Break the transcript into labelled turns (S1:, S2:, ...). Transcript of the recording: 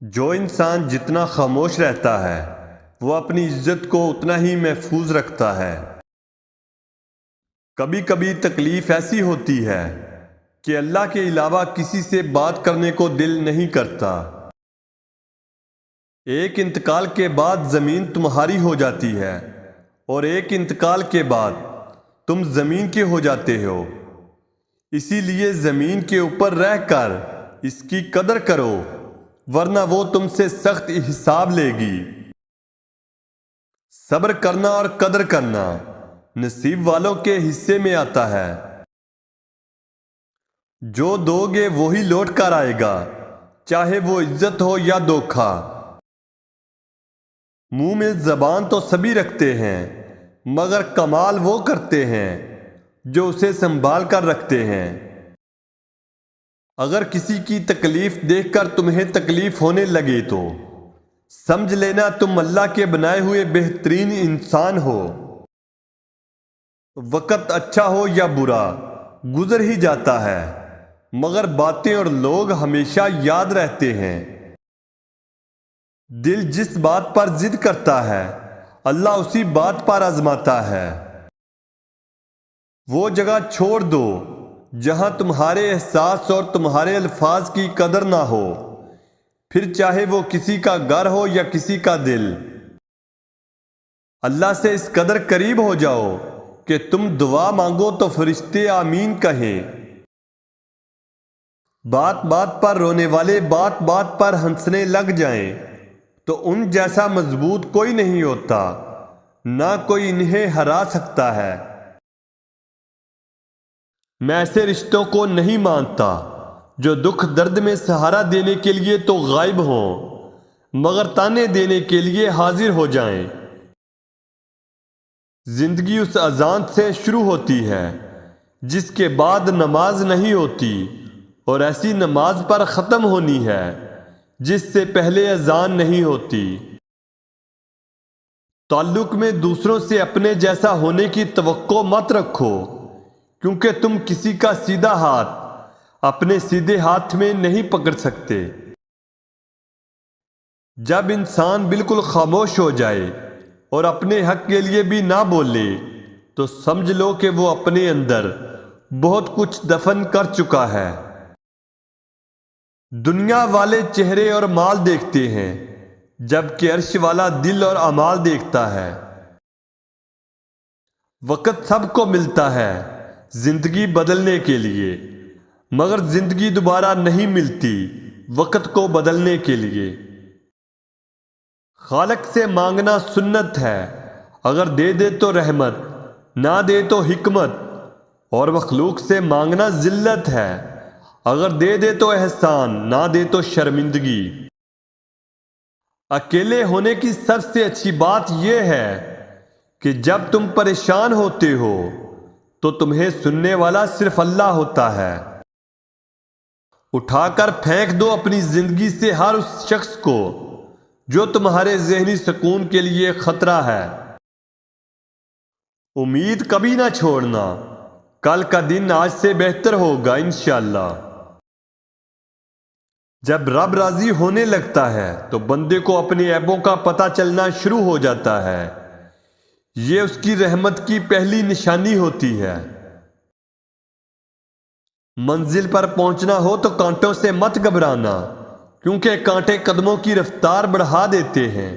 S1: جو انسان جتنا خاموش رہتا ہے وہ اپنی عزت کو اتنا ہی محفوظ رکھتا ہے۔ کبھی کبھی تکلیف ایسی ہوتی ہے کہ اللہ کے علاوہ کسی سے بات کرنے کو دل نہیں کرتا۔ ایک انتقال کے بعد زمین تمہاری ہو جاتی ہے اور ایک انتقال کے بعد تم زمین کے ہو جاتے ہو۔ اسی لیے زمین کے اوپر رہ کر اس کی قدر کرو، ورنہ وہ تم سے سخت حساب لے گی۔ صبر کرنا اور قدر کرنا نصیب والوں کے حصے میں آتا ہے۔ جو دو گے وہی لوٹ کر آئے گا، چاہے وہ عزت ہو یا دھوکہ۔ منہ میں زبان تو سبھی رکھتے ہیں، مگر کمال وہ کرتے ہیں جو اسے سنبھال کر رکھتے ہیں۔ اگر کسی کی تکلیف دیکھ کر تمہیں تکلیف ہونے لگے تو سمجھ لینا تم اللہ کے بنائے ہوئے بہترین انسان ہو۔ وقت اچھا ہو یا برا گزر ہی جاتا ہے، مگر باتیں اور لوگ ہمیشہ یاد رہتے ہیں۔ دل جس بات پر ضد کرتا ہے اللہ اسی بات پر آزماتا ہے۔ وہ جگہ چھوڑ دو جہاں تمہارے احساس اور تمہارے الفاظ کی قدر نہ ہو، پھر چاہے وہ کسی کا گھر ہو یا کسی کا دل۔ اللہ سے اس قدر قریب ہو جاؤ کہ تم دعا مانگو تو فرشتے آمین کہیں۔ بات بات پر رونے والے بات بات پر ہنسنے لگ جائیں تو ان جیسا مضبوط کوئی نہیں ہوتا، نہ کوئی انہیں ہرا سکتا ہے۔ میں ایسے رشتوں کو نہیں مانتا جو دکھ درد میں سہارا دینے کے لیے تو غائب ہوں، مگر تانے دینے کے لیے حاضر ہو جائیں۔ زندگی اس اذان سے شروع ہوتی ہے جس کے بعد نماز نہیں ہوتی، اور ایسی نماز پر ختم ہونی ہے جس سے پہلے اذان نہیں ہوتی۔ تعلق میں دوسروں سے اپنے جیسا ہونے کی توقع مت رکھو، کیونکہ تم کسی کا سیدھا ہاتھ اپنے سیدھے ہاتھ میں نہیں پکڑ سکتے۔ جب انسان بالکل خاموش ہو جائے اور اپنے حق کے لیے بھی نہ بولے تو سمجھ لو کہ وہ اپنے اندر بہت کچھ دفن کر چکا ہے۔ دنیا والے چہرے اور مال دیکھتے ہیں، جبکہ عرش والا دل اور اعمال دیکھتا ہے۔ وقت سب کو ملتا ہے زندگی بدلنے کے لیے، مگر زندگی دوبارہ نہیں ملتی وقت کو بدلنے کے لیے۔ خالق سے مانگنا سنت ہے، اگر دے دے تو رحمت، نہ دے تو حکمت، اور مخلوق سے مانگنا ذلت ہے، اگر دے دے تو احسان، نہ دے تو شرمندگی۔ اکیلے ہونے کی سب سے اچھی بات یہ ہے کہ جب تم پریشان ہوتے ہو تو تمہیں سننے والا صرف اللہ ہوتا ہے۔ اٹھا کر پھینک دو اپنی زندگی سے ہر اس شخص کو جو تمہارے ذہنی سکون کے لیے خطرہ ہے۔ امید کبھی نہ چھوڑنا، کل کا دن آج سے بہتر ہوگا انشاءاللہ۔ جب رب راضی ہونے لگتا ہے تو بندے کو اپنے عیبوں کا پتہ چلنا شروع ہو جاتا ہے، یہ اس کی رحمت کی پہلی نشانی ہوتی ہے۔ منزل پر پہنچنا ہو تو کانٹوں سے مت گھبرانا، کیونکہ کانٹے قدموں کی رفتار بڑھا دیتے ہیں۔